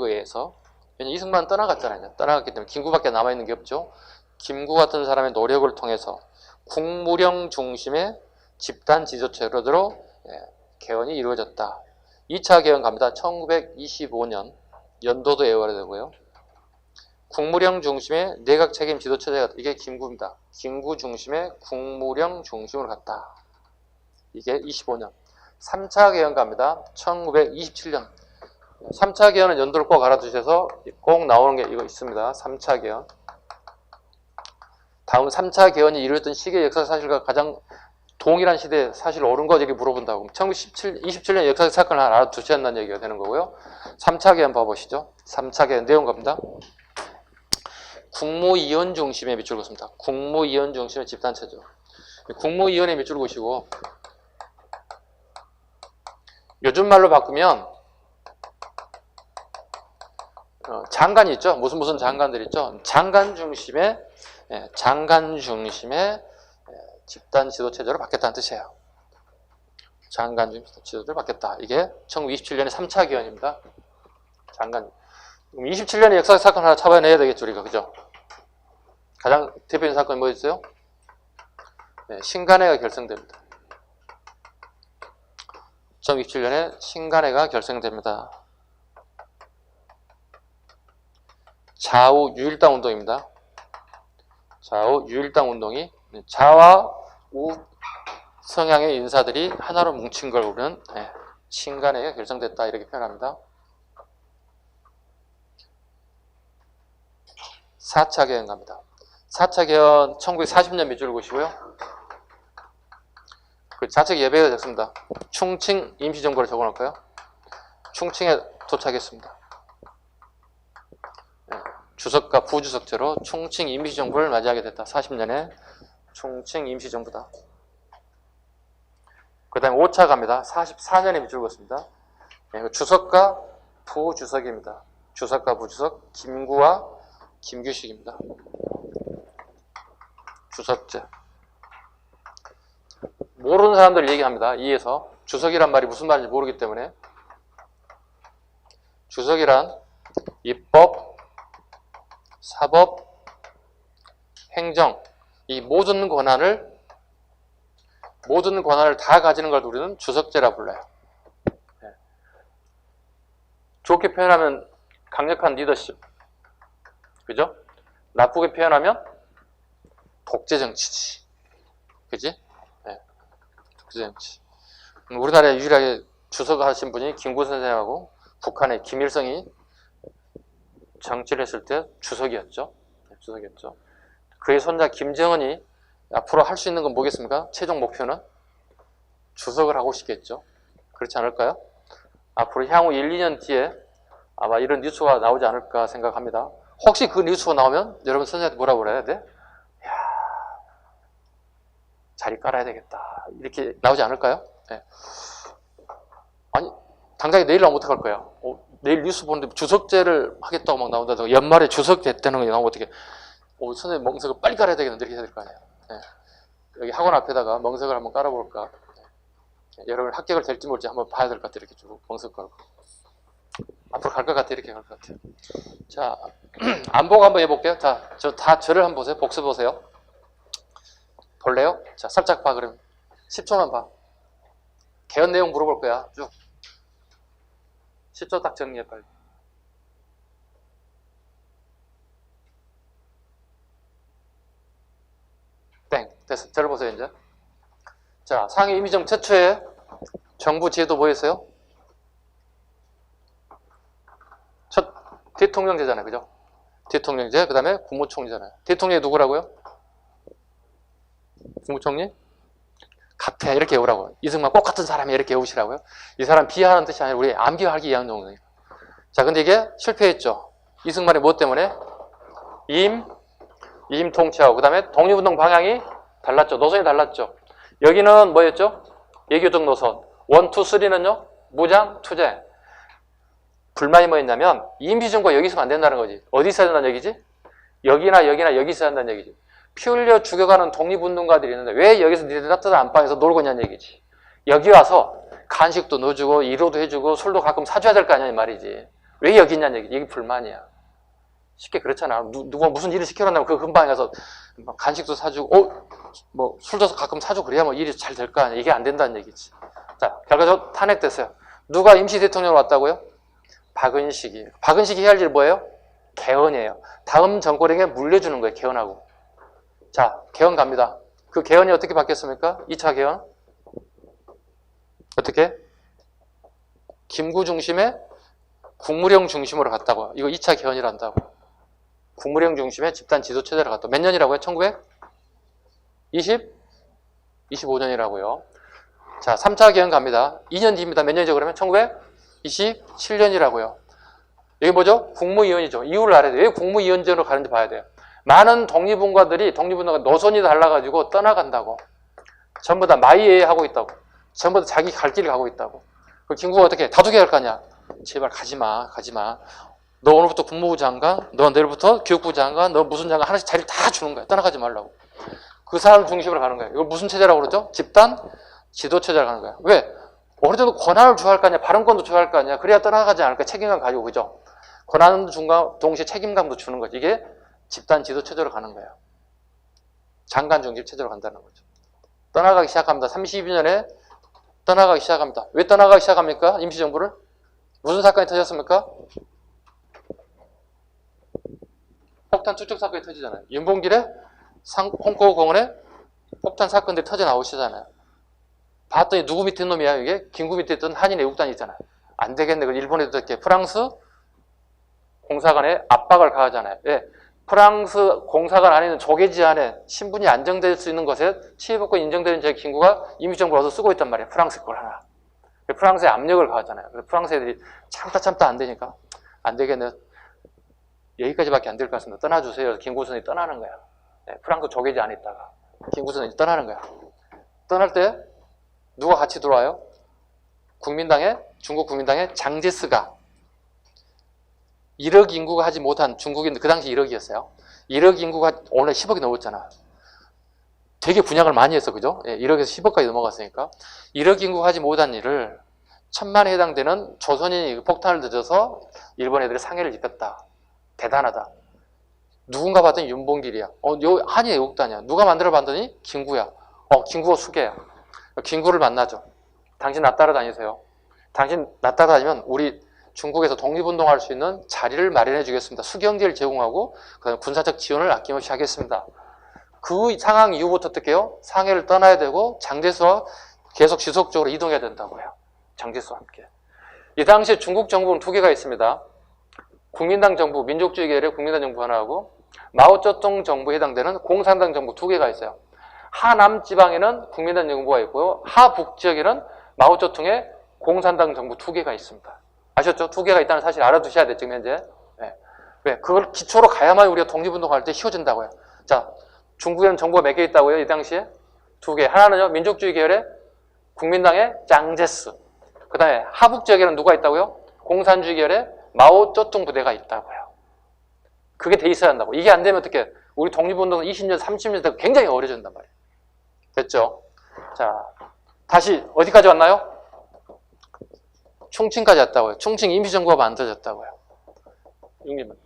의해서 왜냐면 이승만 떠나갔잖아요. 떠나갔기 때문에 김구밖에 남아있는 게 없죠. 김구 같은 사람의 노력을 통해서 국무령 중심의 집단 지도체제로 개헌이 이루어졌다. 2차 개헌 갑니다. 1925년 연도도 외워야 되고요. 국무령 중심의 내각 책임 지도체제가 이게 김구입니다. 김구 중심의 국무령 중심으로 갔다. 이게 25년. 3차 개헌 갑니다. 1927년. 3차 개헌은 연도를 꼭 알아두셔서 꼭 나오는 게 이거 있습니다. 3차 개헌. 다음 3차 개헌이 이루어졌던 시기의 역사 사실과 가장 동일한 시대에 사실 옳은 거 이렇게 물어본다고. 1927년 역사 사건을 하나 알아두셔야 한다는 얘기가 되는 거고요. 3차 개헌 봐보시죠. 3차 개헌 내용 갑니다. 국무위원 중심의 밑줄 긋습니다. 국무위원 중심의 집단체죠. 국무위원회 밑줄 그시고 요즘 말로 바꾸면 장관이 있죠. 무슨 장관들 있죠. 장관 중심의 집단 지도체제로 바뀌었다는 뜻이에요. 장관 중심 지도체제로 바뀌었다. 이게 1927년의 3차 개헌입니다. 장관. 27년의 역사 사건 하나 잡아내야 되겠죠, 우리가. 그죠? 가장 대표적인 사건이 뭐 있어요? 신간회가 결성됩니다. 1927년에 신간회가 결성됩니다. 좌우 유일당 운동입니다. 좌우 유일당 운동이 좌와 우 성향의 인사들이 하나로 뭉친 걸 우리는 신간회가 결성됐다 이렇게 표현합니다. 4차 개헌 갑니다. 4차 개헌 1940년 밑줄 보시고요. 그 좌측 예배가 적습니다. 충칭 임시정부를 적어놓을까요? 충칭에 도착했습니다. 주석과 부주석제로 충칭 임시정부를 맞이하게 됐다. 40년에 충칭 임시정부다. 그 다음에 5차 갑니다. 44년에 밑줄 긋습니다. 주석과 부주석입니다. 주석과 부주석, 김구와 김규식입니다. 주석제. 모르는 사람들 얘기합니다. 이에서 주석이란 말이 무슨 말인지 모르기 때문에 주석이란 입법, 사법, 행정 이 모든 권한을 다 가지는 걸 우리는 주석제라 불러요. 좋게 표현하면 강력한 리더십, 그죠? 나쁘게 표현하면 독재 정치지, 그지? 네. 독재 정치. 우리나라에 유일하게 주석을 하신 분이 김구 선생하고 북한의 김일성이 정치를 했을 때 주석이었죠. 네, 주석이었죠. 그의 손자 김정은이 앞으로 할 수 있는 건 뭐겠습니까? 최종 목표는 주석을 하고 싶겠죠. 그렇지 않을까요? 앞으로 향후 1, 2년 뒤에 아마 이런 뉴스가 나오지 않을까 생각합니다. 혹시 그 뉴스가 나오면 여러분 선생님한테 뭐라고 그래야 돼? 야, 자리 깔아야 되겠다. 이렇게 나오지 않을까요? 네. 아니, 당장에 내일 나오면 어떡할 거야? 내일 뉴스 보는데 주석제를 하겠다고 막 나온다든가 연말에 주석 됐다는 거 나오면 어떻게 선생님 멍석을 빨리 깔아야 되겠는데 이렇게 해야 될 거 아니에요. 네. 여기 학원 앞에다가 멍석을 한번 깔아볼까? 네. 여러분 합격을 될지 모를지 한번 봐야 될 것 같아요. 이렇게 쭉 멍석 깔고. 앞으로 갈 것 같아요. 이렇게 갈 것 같아요. 자, 안보고 한번 해볼게요. 자, 저를 한번 보세요. 복습 보세요. 볼래요? 자, 살짝 봐, 그럼. 10초만 봐. 개헌 내용 물어볼 거야. 쭉. 10초 딱 정리해, 빨리. 땡. 됐어. 저를 보세요, 이제. 자, 상해 임의정 최초의 정부 제도 뭐였어요? 첫 대통령제잖아요. 그죠? 대통령제, 그 다음에 국무총리잖아요. 대통령이 누구라고요? 국무총리? 같아. 이렇게 외우라고. 이승만 꼭 같은 사람이 이렇게 외우시라고요. 이 사람 비하하는 뜻이 아니라 우리 암기하기 위한 정도예요. 자, 근데 이게 실패했죠. 이승만이 뭐 때문에? 임 통치하고, 그 다음에 독립운동 방향이 달랐죠. 노선이 달랐죠. 여기는 뭐였죠? 예교적 노선. 1, 2, 3는요? 무장, 투쟁. 불만이 뭐였냐면 임시정부가 여기 있으면 안 된다는 거지. 어디 있어야 된다는 얘기지? 여기나 여기 있어야 한다는 얘기지. 피 흘려 죽여가는 독립운동가들이 있는데 왜 여기서 니들 따뜻한 안방에서 놀고 있냐는 얘기지. 여기 와서 간식도 넣어주고 위로도 해주고 술도 가끔 사줘야 될 거 아니야 이 말이지. 왜 여기 있냐는 얘기지. 이게 불만이야. 쉽게 그렇잖아. 누가 무슨 일을 시켜놓는다면 그 근방에 가서 간식도 사주고 뭐 술도 가끔 사주고 그래야 뭐 일이 잘 될 거 아니야. 이게 안 된다는 얘기지. 자, 결과적으로 탄핵됐어요. 누가 임시 대통령으로 왔다고요? 박은식이. 박은식이 해야 할 일 뭐예요? 개헌이에요. 다음 정권에게 물려주는 거예요. 개헌하고. 자, 개헌 갑니다. 그 개헌이 어떻게 바뀌었습니까? 2차 개헌. 어떻게? 김구 중심의 국무령 중심으로 갔다고. 이거 2차 개헌이란다고. 국무령 중심의 집단 지도 체제로 갔다. 몇 년이라고요? 1925년이라고요. 자, 3차 개헌 갑니다. 2년 뒤입니다. 몇 년이죠? 그러면 1927년이라고요. 여기 뭐죠? 국무위원이죠. 이유를 알아야 돼요. 왜 국무위원제로 가는지 봐야 돼요. 많은 독립운동가 노선이 달라가지고 떠나간다고. 전부 다 마이웨이 하고 있다고. 전부 다 자기 갈 길을 가고 있다고. 그 김구가 어떻게 다투게 할 거 아니야. 제발 가지마. 너 오늘부터 국무부 장관, 너 내일부터 교육부 장관, 너 무슨 장관 하나씩 자리를 다 주는 거야. 떠나가지 말라고. 그 사람 중심으로 가는 거야. 이걸 무슨 체제라고 그러죠? 집단 지도 체제라고 하는 거야. 왜? 어느 정도 권한을 주할 거 아니야. 발언권도 주할 거 아니야. 그래야 떠나가지 않을까. 책임감 가지고, 그죠? 권한도 준과 동시에 책임감도 주는 거지. 이게 집단 지도 체제로 가는 거예요. 장관 중심 체제로 간다는 거죠. 떠나가기 시작합니다. 32년에 떠나가기 시작합니다. 왜 떠나가기 시작합니까? 임시정부를? 무슨 사건이 터졌습니까? 폭탄 투척 사건이 터지잖아요. 윤봉길의 홍콩 공원에 폭탄 사건들이 터져 나오시잖아요. 봤더니 누구 밑에 있는 놈이야? 이게 김구 밑에 있던 한인 애국단이 있잖아요. 안 되겠네. 일본에도 이렇게 프랑스 공사관에 압박을 가하잖아요. 왜? 프랑스 공사관 안에 있는 조개지 안에 신분이 안정될 수 있는 것에 치외법권 인정되는 제 김구가 임시정부를 얻어 쓰고 있단 말이에요. 프랑스 걸 하나. 프랑스에 압력을 가하잖아요. 프랑스 애들이 참다 안 되니까 안 되겠네. 여기까지밖에 안 될 것 같습니다. 떠나주세요. 김구선이 떠나는 거야. 네, 프랑스 조개지 안에 있다가 김구선이 떠나는 거야. 떠날 때 누가 같이 들어와요? 중국 국민당의 장제스가 1억 인구가 하지 못한 중국인들, 그 당시 1억이었어요. 1억 인구가 오늘 10억이 넘었잖아. 되게 분양을 많이 했어, 그죠? 예, 1억에서 10억까지 넘어갔으니까. 1억 인구가 하지 못한 일을 1000만에 해당되는 조선인이 폭탄을 던져서 일본 애들이 상해를 입혔다. 대단하다. 누군가 봤더니 윤봉길이야. 요 한이 애국단이야. 누가 만들어 봤더니 김구야. 김구가 수계야. 김구를 만나죠. 당신 나 따라다니세요. 당신 나 따라다니면 우리 중국에서 독립운동할 수 있는 자리를 마련해 주겠습니다. 수경지를 제공하고 그다음에 군사적 지원을 아낌없이 하겠습니다. 그 상황 이후부터 어떻게 해요? 상해를 떠나야 되고 장제수와 계속 지속적으로 이동해야 된다고 해요. 장제수와 함께. 이 당시에 중국 정부는 두 개가 있습니다. 국민당 정부, 민족주의 계열의 국민당 정부 하나하고 마오쩌둥 정부에 해당되는 공산당 정부 두 개가 있어요. 하남 지방에는 국민당 정부가 있고요. 하북 지역에는 마오쩌둥의 공산당 정부 두 개가 있습니다. 아셨죠? 두 개가 있다는 사실 알아두셔야 돼, 지금 현재. 네. 왜? 그걸 기초로 가야만 우리가 독립운동할 때 쉬워진다고요. 자, 중국에는 정부가 몇 개 있다고요? 이 당시에? 두 개. 하나는요, 민족주의 계열의 국민당의 장제스. 그 다음에 하북 지역에는 누가 있다고요? 공산주의 계열의 마오쩌둥 부대가 있다고요. 그게 돼 있어야 한다고. 이게 안 되면 어떻게? 우리 독립운동은 20년, 30년 되고 굉장히 어려진단 말이에요. 됐죠? 자, 다시 어디까지 왔나요? 충칭까지 왔다고요. 충칭 임시정부가 만들어졌다고요.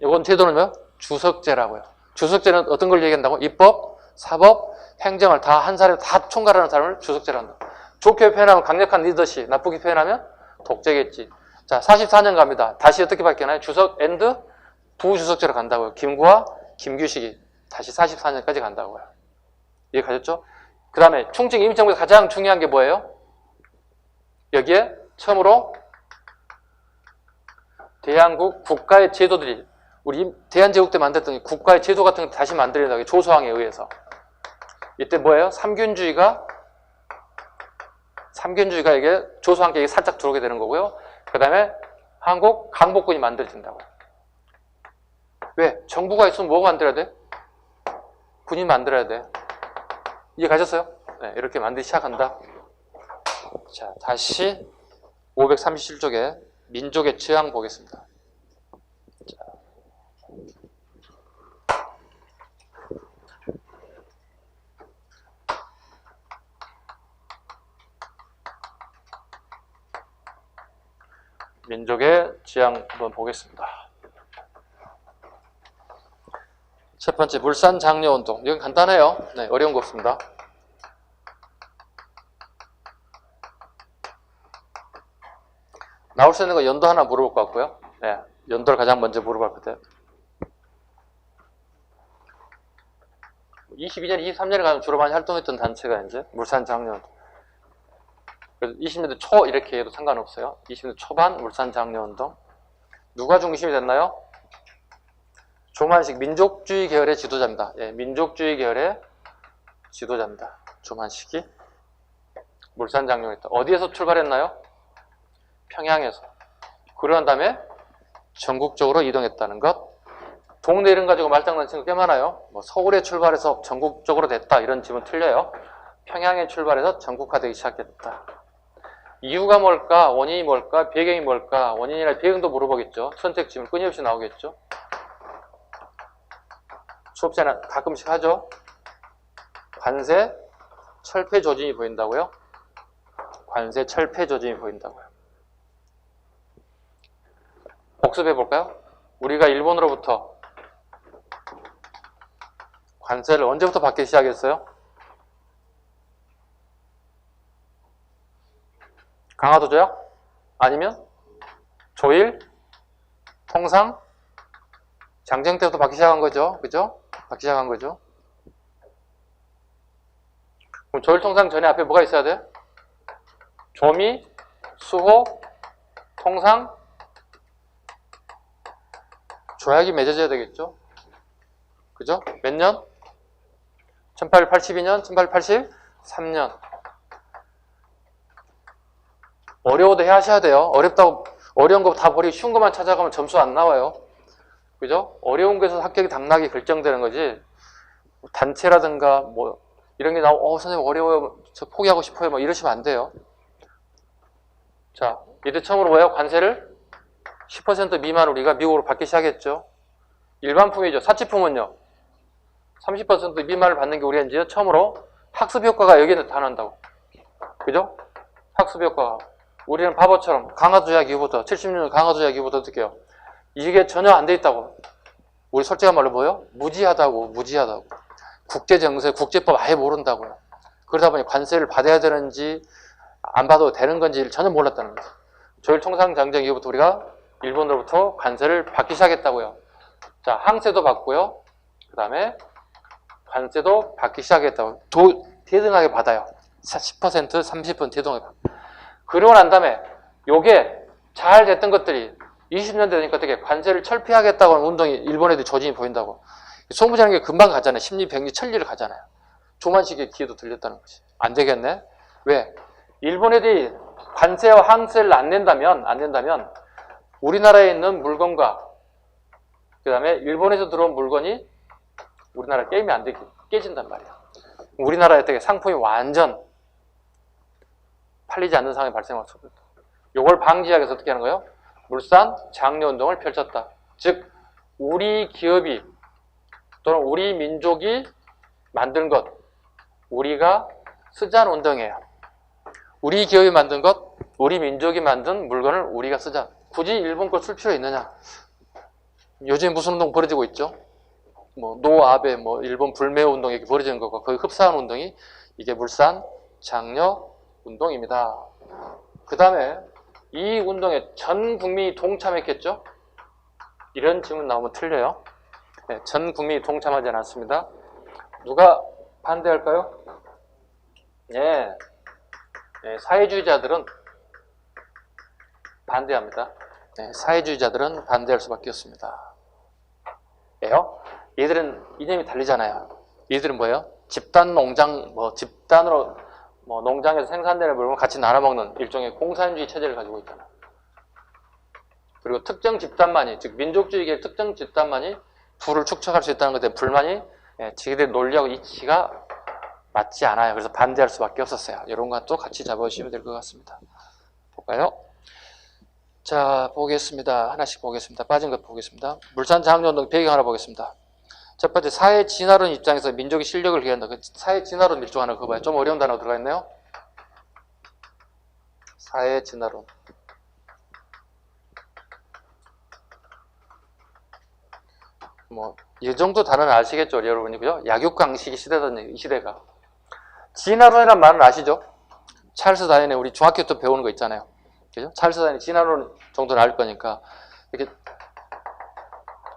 이건 제도는요? 주석제라고요. 주석제는 어떤 걸 얘기한다고? 입법, 사법, 행정을 다 한 사람에 다 총괄하는 사람을 주석제라고 한다. 좋게 표현하면 강력한 리더십, 나쁘게 표현하면 독재겠지. 자, 44년 갑니다. 다시 어떻게 바뀌나요? 주석 앤드 부주석제로 간다고요. 김구와 김규식이 다시 44년까지 간다고요. 이해 가셨죠? 그 다음에 충칭 임시정부에서 가장 중요한 게 뭐예요? 여기에 처음으로 대한국 국가의 제도들이 우리 대한제국 때 만들었던 국가의 제도 같은 거 다시 만들어낸다고 조소왕에 의해서. 이때 뭐예요? 삼균주의가 이게 조소왕께 살짝 들어오게 되는 거고요. 그 다음에 한국 강복군이 만들어진다고요. 왜? 정부가 있으면 뭐 만들어야 돼? 군인 만들어야 돼. 이해 가셨어요? 네, 이렇게 만들기 시작한다. 자, 다시 537쪽에 민족의 취향 보겠습니다. 자. 민족의 지향 한번 보겠습니다. 첫 번째, 물산 장려운동. 이건 간단해요. 네, 어려운 거 없습니다. 나올 수 있는 거 연도 하나 물어볼 것 같고요. 네, 연도를 가장 먼저 물어볼 것 같아요. 22년, 23년에 가면 주로 많이 활동했던 단체가 이제 물산 장려운동. 그래서 20년대 초 이렇게 해도 상관없어요. 20년대 초반 물산 장려운동. 누가 중심이 됐나요? 조만식 민족주의 계열의 지도자입니다. 예, 민족주의 계열의 지도자입니다. 조만식이 물산 장려했다. 어디에서 출발했나요? 평양에서. 그러한 다음에 전국적으로 이동했다는 것. 동네 이름 가지고 말장난 치는 거 꽤 많아요. 뭐 서울에 출발해서 전국적으로 됐다 이런 질문 틀려요. 평양에 출발해서 전국화되기 시작했다. 이유가 뭘까? 원인이 뭘까? 배경이 뭘까? 원인이나 배경도 물어보겠죠. 선택 질문 끊임없이 나오겠죠. 수업자는 가끔씩 하죠. 관세 철폐 조짐이 보인다고요? 관세 철폐 조짐이 보인다고요. 복습해 볼까요? 우리가 일본으로부터 관세를 언제부터 받기 시작했어요? 강화도 조약? 아니면 조일? 통상? 장정 때부터 받기 시작한 거죠. 그죠? 받기 시작한 거죠. 그럼 조일 통상 전에 앞에 뭐가 있어야 돼? 조미, 수호, 통상, 조약이 맺어져야 되겠죠. 그죠? 몇 년? 1882년, 1883년. 어려워도 하셔야 돼요. 어려운 거 다 버리고 쉬운 것만 찾아가면 점수 안 나와요. 그죠? 어려운 거에서 합격이 당락이 결정되는 거지. 단체라든가 뭐 이런 게 나오고 선생님 어려워요. 저 포기하고 싶어요. 뭐 이러시면 안 돼요. 자, 이때 처음으로 뭐예요? 관세를 10% 미만 우리가 미국으로 받기 시작했죠. 일반품이죠. 사치품은요. 30% 미만을 받는 게 우리가 이제 처음으로 학습 효과가 여기에 나타난다고. 그죠? 학습 효과가. 우리는 바보처럼 강화도약 이후부터 70년 강화도약 이후부터 어떻게 해요? 이게 전혀 안 돼 있다고. 우리 솔직한 말로 뭐예요? 무지하다고. 국제정세, 국제법 아예 모른다고요. 그러다 보니 관세를 받아야 되는지 안 받아도 되는 건지 전혀 몰랐다는 거죠. 조일통상장정 이후부터 우리가 일본으로부터 관세를 받기 시작했다고요. 자, 항세도 받고요. 그 다음에 관세도 받기 시작했다고. 대등하게 받아요. 10%, 30% 대등하게 받아요. 그러고 난 다음에 요게 잘 됐던 것들이 20년 되니까 어떻게 관세를 철폐하겠다고 하는 운동이 일본 애들 조짐이 보인다고. 소무지라는 게 금방 가잖아요. 심리, 백리, 천리를 가잖아요. 조만식의 기회도 들렸다는 거지. 안 되겠네? 왜? 일본 애들이 관세와 항세를 안 낸다면 우리나라에 있는 물건과 그 다음에 일본에서 들어온 물건이 우리나라 게임이 안 되게 깨진단 말이야. 우리나라에 어떻게 상품이 완전 팔리지 않는 상황이 발생할 수 없다. 이걸 방지하기 위해서 어떻게 하는 거예요? 물산 장려 운동을 펼쳤다. 즉 우리 기업이 또는 우리 민족이 만든 것, 우리가 쓰자는 운동이에요. 우리 기업이 만든 것, 우리 민족이 만든 물건을 우리가 쓰자. 굳이 일본 걸 쓸 필요 있느냐? 요즘 무슨 운동 벌어지고 있죠? 뭐 노아베, 뭐 일본 불매 운동이 벌어지는 것과 거의 흡사한 운동이 이게 물산 장려 운동입니다. 그 다음에 이 운동에 전 국민이 동참했겠죠? 이런 질문 나오면 틀려요. 네, 전 국민이 동참하지 않았습니다. 누가 반대할까요? 네, 사회주의자들은 반대합니다. 네, 사회주의자들은 반대할 수밖에 없습니다. 예요? 얘들은 이념이 다르잖아요. 얘들은 뭐예요? 집단 농장, 집단으로 농장에서 생산되는 물건을 같이 나눠먹는 일종의 공산주의 체제를 가지고 있잖아요. 그리고 특정 집단만이, 즉 민족주의계 특정 집단만이 부를 축적할 수 있다는 것에 불만이 지들의 논리하고 이치가 맞지 않아요. 그래서 반대할 수밖에 없었어요. 이런 것도 같이 잡아주시면 될 것 같습니다. 볼까요? 자, 보겠습니다. 하나씩 보겠습니다. 빠진 것 보겠습니다. 물산 장려운동 배경 하나 보겠습니다. 첫 번째, 사회 진화론 입장에서 민족의 실력을 기한다. 그 사회 진화론 밀조하는 거 봐요. 좀 어려운 단어가 들어가 있네요. 사회 진화론. 이 정도 단어는 아시겠죠, 여러분이. 그죠? 약육강식의 시대다, 이 시대가. 진화론이라는 말은 아시죠? 찰스 다윈의 우리 중학교 때 배우는 거 있잖아요. 그죠? 찰스 다윈의 진화론 정도는 알 거니까. 이렇게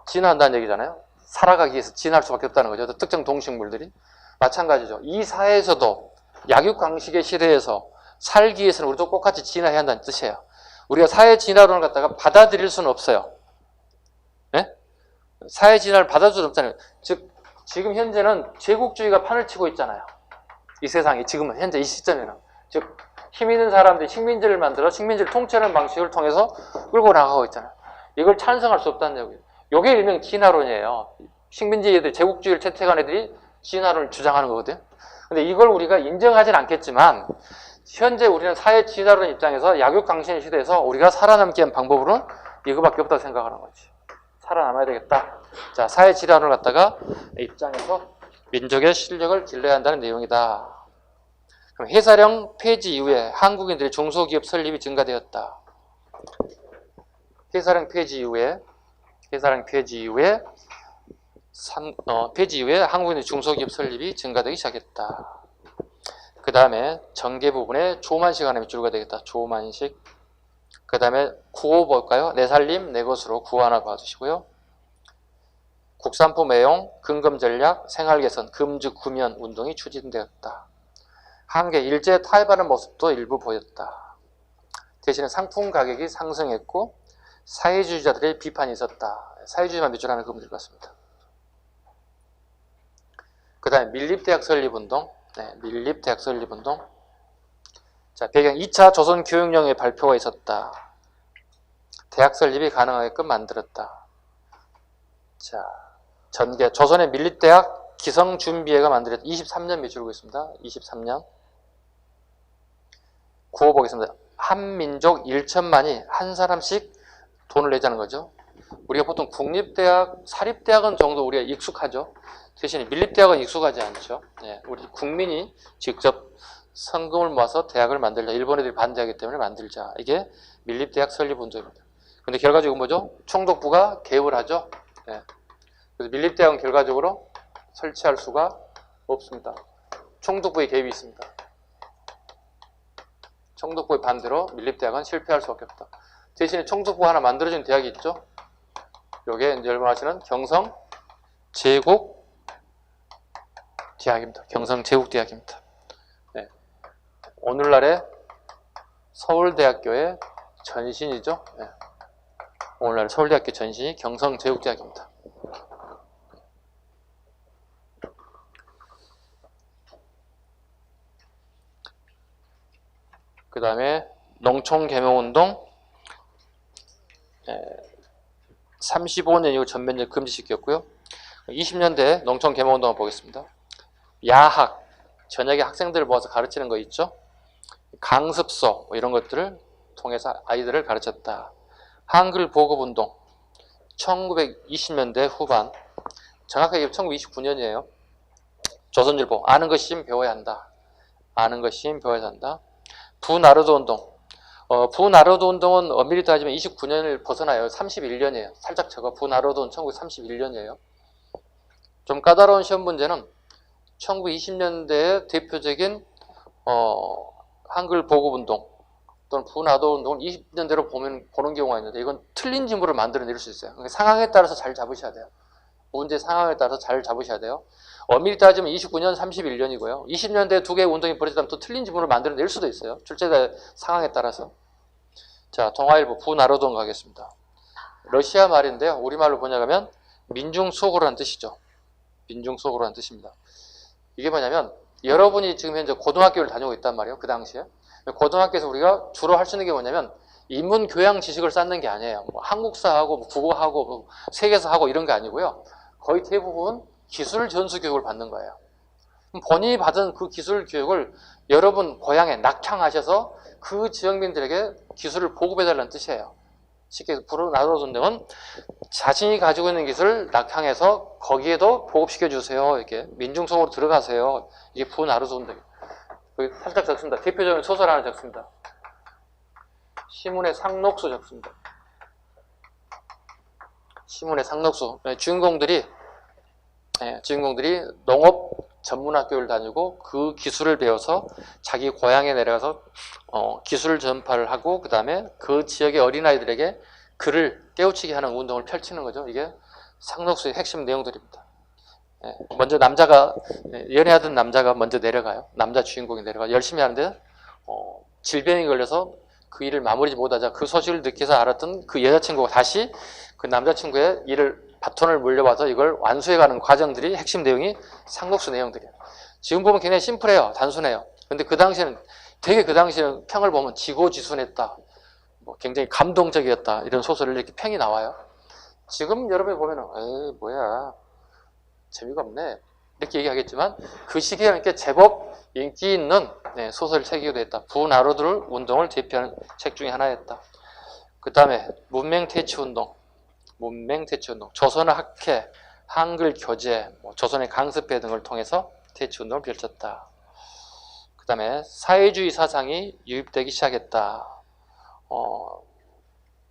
진화한다는 얘기잖아요. 살아가기 위해서 진화할 수밖에 없다는 거죠. 특정 동식물들이. 마찬가지죠. 이 사회에서도 약육강식의 시대에서 살기 위해서는 우리도 똑같이 진화해야 한다는 뜻이에요. 우리가 사회 진화론을 갖다가 받아들일 수는 없어요. 네? 사회 진화를 받아줄 수 없잖아요. 즉 지금 현재는 제국주의가 판을 치고 있잖아요. 이 세상이 지금은 현재 이 시점에는. 즉 힘 있는 사람들이 식민지를 만들어 식민지를 통치하는 방식을 통해서 끌고 나가고 있잖아요. 이걸 찬성할 수 없다는 얘기예요. 이게 일명 진화론이에요. 식민지 애들, 제국주의를 채택한 애들이 진화론을 주장하는 거거든요. 근데 이걸 우리가 인정하진 않겠지만 현재 우리는 사회 진화론 입장에서 약육강식의 시대에서 우리가 살아남기 위한 방법으로는 이거밖에 없다고 생각하는 거지. 살아남아야 되겠다. 자, 사회 진화론을 갖다가 입장에서 민족의 실력을 길러야 한다는 내용이다. 그럼 해사령 폐지 이후에 한국인들의 중소기업 설립이 증가되었다. 해사령 폐지 이후에 한국인의 중소기업 설립이 증가되기 시작했다. 그 다음에 전개 부분에 조만식 안에 줄가 되겠다. 조만식. 그 다음에 구호 볼까요? 내 살림 내 것으로 구호 하나 봐주시고요. 국산품 애용, 근검 전략, 생활 개선, 금주 구면 운동이 추진되었다. 한계 일제 타협하는 모습도 일부 보였다. 대신에 상품 가격이 상승했고 사회주의자들의 비판이 있었다. 사회주의만 밑줄하는 그분들 같습니다. 그 다음에 밀립대학 설립운동. 네, 밀립대학 설립운동. 자, 배경 2차 조선교육령의 발표가 있었다. 대학 설립이 가능하게끔 만들었다. 자, 전개. 조선의 밀립대학 기성준비회가 만들었다. 23년 미치고 있습니다. 23년. 구호 보겠습니다. 한 민족 1천만이 한 사람씩 돈을 내자는 거죠. 우리가 보통 국립대학, 사립대학은 정도 우리가 익숙하죠. 대신에 밀립대학은 익숙하지 않죠. 네, 우리 국민이 직접 성금을 모아서 대학을 만들자. 일본 애들이 반대하기 때문에 만들자. 이게 밀립대학 설립운동입니다. 근데 결과적으로 뭐죠? 총독부가 개입을 하죠. 네. 그래서 밀립대학은 결과적으로 설치할 수가 없습니다. 총독부의 개입이 있습니다. 총독부의 반대로 밀립대학은 실패할 수밖에 없다. 대신에 총독부 하나 만들어진 대학이 있죠. 요게 이제 여러분 아시는 경성 제국대학입니다. 경성 제국대학입니다. 네. 오늘날의 서울대학교의 전신이죠. 네. 오늘날 서울대학교 전신이 경성 제국대학입니다. 그 다음에 농촌개명운동 35년 이후 전면적 금지시켰고요. 20년대 농촌개명운동을 보겠습니다. 야학, 저녁에 학생들을 모아서 가르치는 거 있죠. 강습소 이런 것들을 통해서 아이들을 가르쳤다. 한글 보급운동 1920년대 후반, 정확하게 1929년이에요. 조선일보 아는 것이 배워야 한다. 아는 것이 배워야 한다. 부나르도운동. 부나르도운동은 엄밀히 따지면 29년을 벗어나요. 31년이에요. 살짝 적어. 부나르도는 1931년이에요. 좀 까다로운 시험 문제는 1920년대의 대표적인 한글 보급운동 또는 부나르도운동을 20년대로 보는 경우가 있는데 이건 틀린 지문을 만들어낼 수 있어요. 그러니까 상황에 따라서 잘 잡으셔야 돼요. 문제 상황에 따라서 잘 잡으셔야 돼요. 엄밀히 따지면 29년, 31년이고요. 20년대 두 개의 운동이 벌어지다면 또 틀린 지문을 만들어낼 수도 있어요. 출제자 상황에 따라서. 자, 동아일보 부나르도운 가겠습니다. 러시아 말인데요. 우리말로 번역하면 민중수호라는 뜻이죠. 민중수호라는 뜻입니다. 이게 뭐냐면 여러분이 지금 현재 고등학교를 다니고 있단 말이에요. 그 당시에. 고등학교에서 우리가 주로 할 수 있는 게 뭐냐면 인문 교양 지식을 쌓는 게 아니에요. 뭐 한국사하고 뭐 국어하고 뭐 세계사하고 이런 게 아니고요. 거의 대부분 기술 전수 교육을 받는 거예요. 본인이 받은 그 기술 교육을 여러분 고향에 낙향하셔서 그 지역민들에게 기술을 보급해달라는 뜻이에요. 쉽게 부나르도운동은 자신이 가지고 있는 기술을 낙향해서 거기에도 보급시켜 주세요. 이렇게 민중속으로 들어가세요. 이게 부나르도운동이에요. 여기 살짝 적습니다. 대표적인 소설 하나 적습니다. 시문의 상록수 적습니다. 시문의 상록수. 주인공들이 농업 전문학교를 다니고 그 기술을 배워서 자기 고향에 내려가서 기술 전파를 하고 그 다음에 그 지역의 어린아이들에게 글을 깨우치게 하는 운동을 펼치는 거죠. 이게 상록수의 핵심 내용들입니다. 먼저 남자가 연애하던 남자가 먼저 내려가요. 남자 주인공이 내려가 열심히 하는데 질병이 걸려서 그 일을 마무리지 못하자 그 소식을 듣기서 알았던 그 여자친구가 다시 그 남자친구의 일을 바톤을 물려봐서 이걸 완수해가는 과정들이 핵심 내용이 상록수 내용들이에요. 지금 보면 굉장히 심플해요. 단순해요. 근데 그 당시에는 되게 그 당시에는 평을 보면 지고지순했다. 뭐 굉장히 감동적이었다. 이런 소설을 이렇게 평이 나와요. 지금 여러분이 보면은 에이 뭐야 재미가 없네 이렇게 얘기하겠지만 그 시기에는 꽤 제법 인기 있는 소설을 새기기도 했다. 부나르도 운동을 대표하는 책 중에 하나였다. 그 다음에 문맹퇴치운동. 조선의 학회, 한글 교재, 조선의 강습회 등을 통해서 퇴치운동을 펼쳤다. 그 다음에 사회주의 사상이 유입되기 시작했다.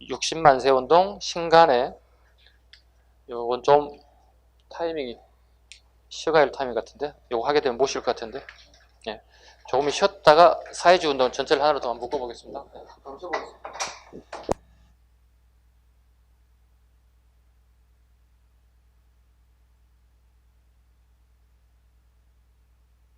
60만 세 운동, 신간에 요건 좀 타이밍이 쉬어가야 할 타이밍 같은데 요거 하게 되면 못 쉴 것 같은데 조금 쉬었다가 사회주의 운동 전체를 하나로 더 묶어보겠습니다.